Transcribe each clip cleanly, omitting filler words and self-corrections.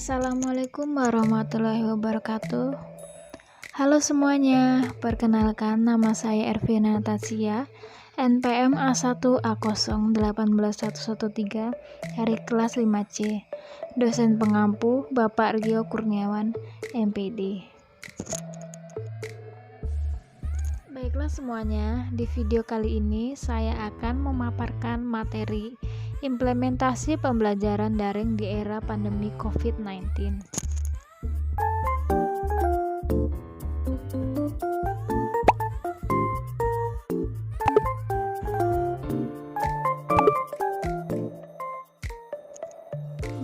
Assalamualaikum warahmatullahi wabarakatuh. Halo semuanya, perkenalkan nama saya Ervina Natassia, NPM A1A018113 dari kelas 5C. Dosen pengampu Bapak Rio Kurniawan, MPD. Baiklah semuanya, di video kali ini saya akan memaparkan materi implementasi pembelajaran daring di era pandemi COVID-19.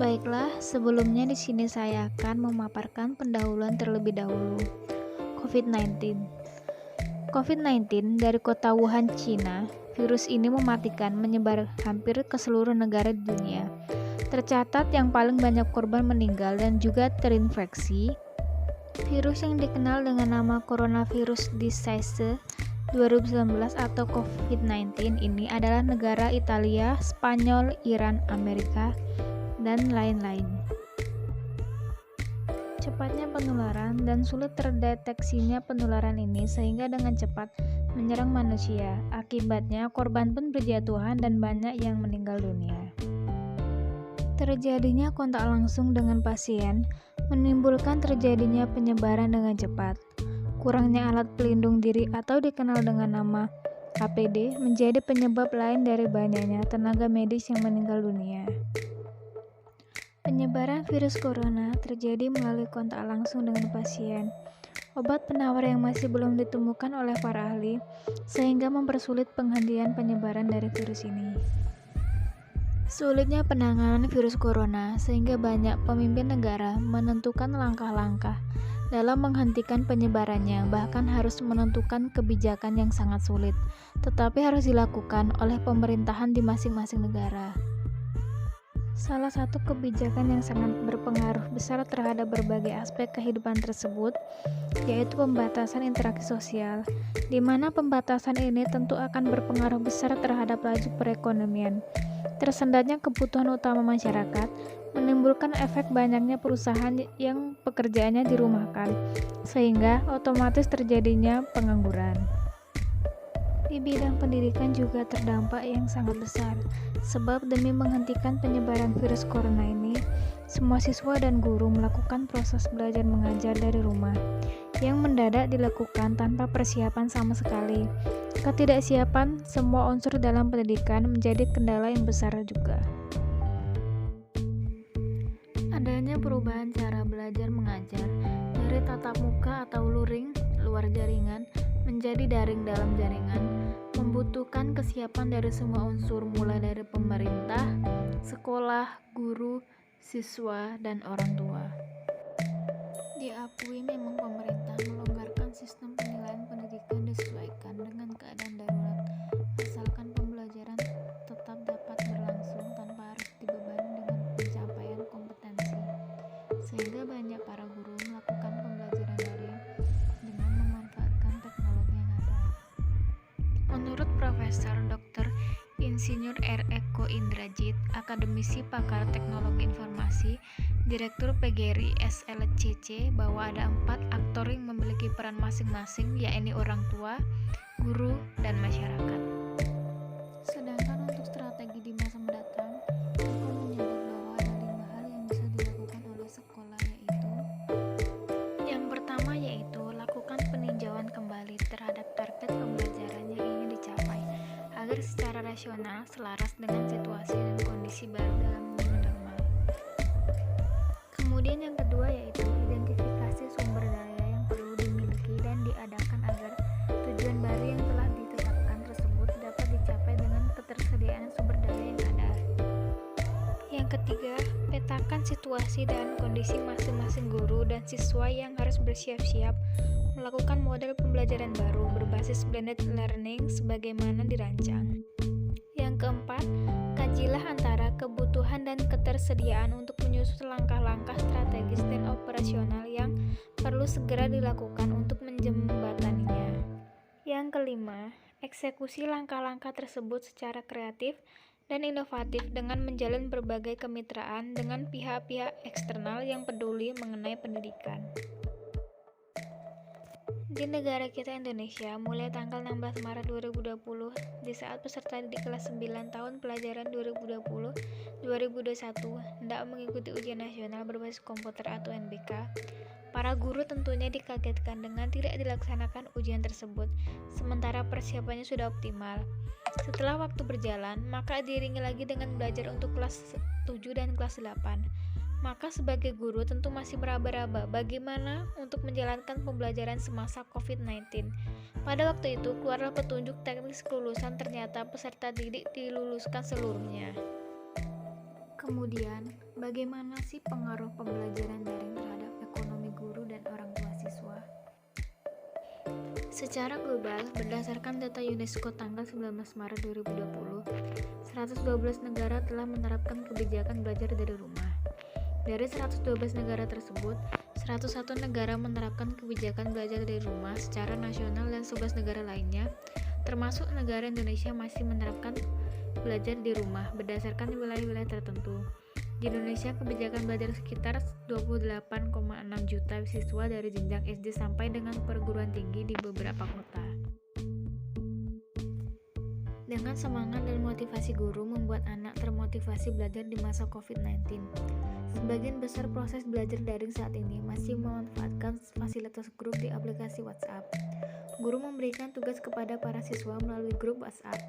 Baiklah, sebelumnya di sini saya akan memaparkan pendahuluan terlebih dahulu. COVID-19 dari kota Wuhan, Cina. Virus ini mematikan, menyebar hampir ke seluruh negara di dunia. Tercatat yang paling banyak korban meninggal dan juga terinfeksi. Virus yang dikenal dengan nama coronavirus disease 2019 atau COVID-19 ini adalah negara Italia, Spanyol, Iran, Amerika, dan lain-lain. Cepatnya penularan dan sulit terdeteksinya penularan ini sehingga dengan cepat menyerang manusia. Akibatnya korban pun berjatuhan dan banyak yang meninggal dunia. Terjadinya kontak langsung dengan pasien menimbulkan terjadinya penyebaran dengan cepat. Kurangnya alat pelindung diri atau dikenal dengan nama APD menjadi penyebab lain dari banyaknya tenaga medis yang meninggal dunia. Penyebaran virus corona terjadi melalui kontak langsung dengan pasien. Obat penawar yang masih belum ditemukan oleh para ahli sehingga mempersulit penghentian penyebaran dari virus ini. Sulitnya penanganan virus corona sehingga banyak pemimpin negara menentukan langkah-langkah dalam menghentikan penyebarannya, bahkan harus menentukan kebijakan yang sangat sulit, tetapi harus dilakukan oleh pemerintahan di masing-masing negara. Salah satu kebijakan yang sangat berpengaruh besar terhadap berbagai aspek kehidupan tersebut yaitu pembatasan interaksi sosial, di mana pembatasan ini tentu akan berpengaruh besar terhadap laju perekonomian. Tersendatnya kebutuhan utama masyarakat menimbulkan efek banyaknya perusahaan yang pekerjaannya dirumahkan, sehingga otomatis terjadinya pengangguran. Di bidang pendidikan juga terdampak yang sangat besar, sebab demi menghentikan penyebaran virus corona ini, semua siswa dan guru melakukan proses belajar mengajar dari rumah, yang mendadak dilakukan tanpa persiapan sama sekali. Ketidaksiapan semua unsur dalam pendidikan menjadi kendala yang besar juga. Adanya perubahan cara belajar mengajar dari tatap muka atau luring luar jaringan menjadi daring dalam jaringan membutuhkan kesiapan dari semua unsur mulai dari pemerintah, sekolah, guru, siswa, dan orang tua. Diakui memang pemerintah melonggarkan sistem penilaian pendidikan disesuaikan dengan keadaan darurat, asalkan pembelajaran tetap dapat berlangsung tanpa harus dibebani dengan pencapaian kompetensi, sehingga banyak para guru melakukan pembelajaran daring dengan memanfaatkan teknologi yang ada. Menurut Profesor Dr. Insinyur R. Eko Indrajit, akademisi pakar teknologi informasi, Direktur PGRI SLCC, bahwa ada 4 aktor yang memiliki peran masing-masing, yakni orang tua, guru, dan masyarakat. Sedangkan untuk strategi di masa mendatang, Eko menyebut bahwa ada 5 hal yang bisa dilakukan oleh sekolah, yang pertama yaitu lakukan peninjauan kembali terhadap target pembelajaran yang ingin dicapai agar secara rasional selaras dengan situasi dan kondisi baru dalam new normal. Kemudian yang kedua yaitu identifikasi sumber daya yang perlu dimiliki dan diadakan agar tujuan baru yang telah ditetapkan tersebut dapat dicapai dengan ketersediaan sumber daya yang ada. Yang ketiga, petakan situasi dan kondisi masing-masing guru dan siswa yang harus bersiap-siap melakukan model pembelajaran baru berbasis blended learning sebagaimana dirancang. Yang keempat, kajilah antara kebutuhan dan ketersediaan untuk menyusun langkah-langkah strategis dan operasional yang perlu segera dilakukan untuk menjembataninya. Yang kelima, eksekusi langkah-langkah tersebut secara kreatif dan inovatif dengan menjalin berbagai kemitraan dengan pihak-pihak eksternal yang peduli mengenai pendidikan. Di negara kita Indonesia, mulai tanggal 16 Maret 2020, di saat peserta didik kelas 9 tahun pelajaran 2020-2021 hendak mengikuti ujian nasional berbasis komputer atau UNBK, para guru tentunya dikagetkan dengan tidak dilaksanakan ujian tersebut, sementara persiapannya sudah optimal. Setelah waktu berjalan, maka diiringi lagi dengan belajar untuk kelas 7 dan kelas 8. Maka sebagai guru tentu masih meraba-raba bagaimana untuk menjalankan pembelajaran semasa COVID-19. Pada waktu itu, keluarlah petunjuk teknis kelulusan, ternyata peserta didik diluluskan seluruhnya. Kemudian, bagaimana sih pengaruh pembelajaran daring terhadap ekonomi guru dan orang tua siswa? Secara global, berdasarkan data UNESCO tanggal 19 Maret 2020, 112 negara telah menerapkan kebijakan belajar dari rumah. Dari 112 negara tersebut, 101 negara menerapkan kebijakan belajar dari rumah secara nasional dan 11 negara lainnya, termasuk negara Indonesia, masih menerapkan belajar di rumah berdasarkan wilayah-wilayah tertentu. Di Indonesia, kebijakan belajar sekitar 28,6 juta siswa dari jenjang SD sampai dengan perguruan tinggi di beberapa kota. Dengan semangat dan motivasi guru membuat anak termotivasi belajar di masa COVID-19. Sebagian besar proses belajar daring saat ini masih memanfaatkan fasilitas grup di aplikasi WhatsApp. Guru memberikan tugas kepada para siswa melalui grup WhatsApp,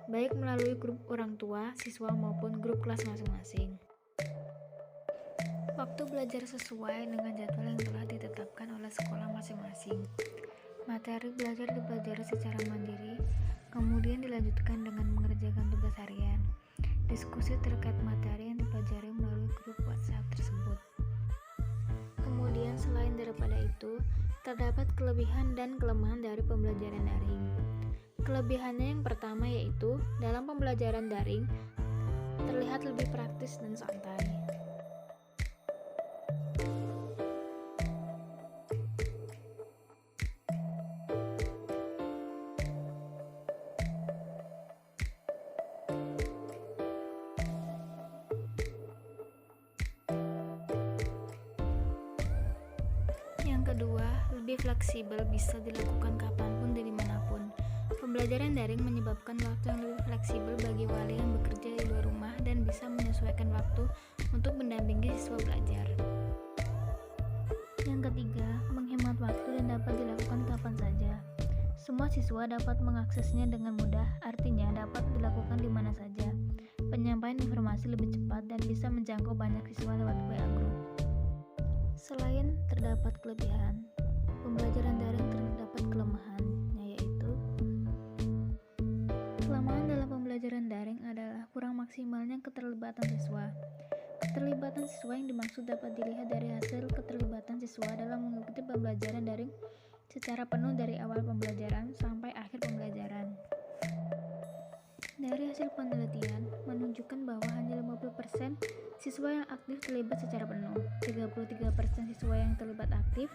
baik melalui grup orang tua, siswa maupun grup kelas masing-masing. Waktu belajar sesuai dengan jadwal yang telah ditetapkan oleh sekolah masing-masing. Materi belajar dipelajari secara mandiri, kemudian dilanjutkan dengan mengerjakan tugas harian. Diskusi terkait materi yang dipelajari melalui grup WhatsApp tersebut. Kemudian selain daripada itu, terdapat kelebihan dan kelemahan dari pembelajaran daring. Kelebihannya yang pertama yaitu, dalam pembelajaran daring, terlihat lebih praktis dan santai. Kedua, lebih fleksibel, bisa dilakukan kapanpun dan dimanapun. Pembelajaran daring menyebabkan waktu yang lebih fleksibel bagi wali yang bekerja di luar rumah dan bisa menyesuaikan waktu untuk mendampingi siswa belajar. Yang ketiga, menghemat waktu dan dapat dilakukan kapan saja. Semua siswa dapat mengaksesnya dengan mudah, artinya dapat dilakukan di mana saja. Penyampaian informasi lebih cepat dan bisa menjangkau banyak siswa lewat WA Group. Selain terdapat kelebihan, pembelajaran daring terdapat kelemahannya, yaitu kelemahan dalam pembelajaran daring adalah kurang maksimalnya keterlibatan siswa. Keterlibatan siswa yang dimaksud dapat dilihat dari hasil keterlibatan siswa dalam mengikuti pembelajaran daring secara penuh dari awal pembelajaran sampai akhir pembelajaran. Dari hasil penelitian menunjukkan bahwa hanya 50% siswa yang aktif terlibat secara penuh, 33% siswa yang terlibat aktif,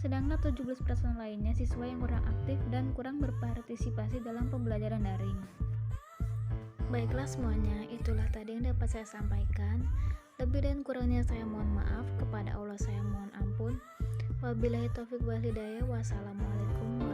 sedangkan 17% lainnya siswa yang kurang aktif dan kurang berpartisipasi dalam pembelajaran daring. Baiklah semuanya, itulah tadi yang dapat saya sampaikan. Lebih dan kurangnya saya mohon maaf, kepada Allah saya mohon ampun. Wabillahi taufiq wal hidayah. Wassalamualaikum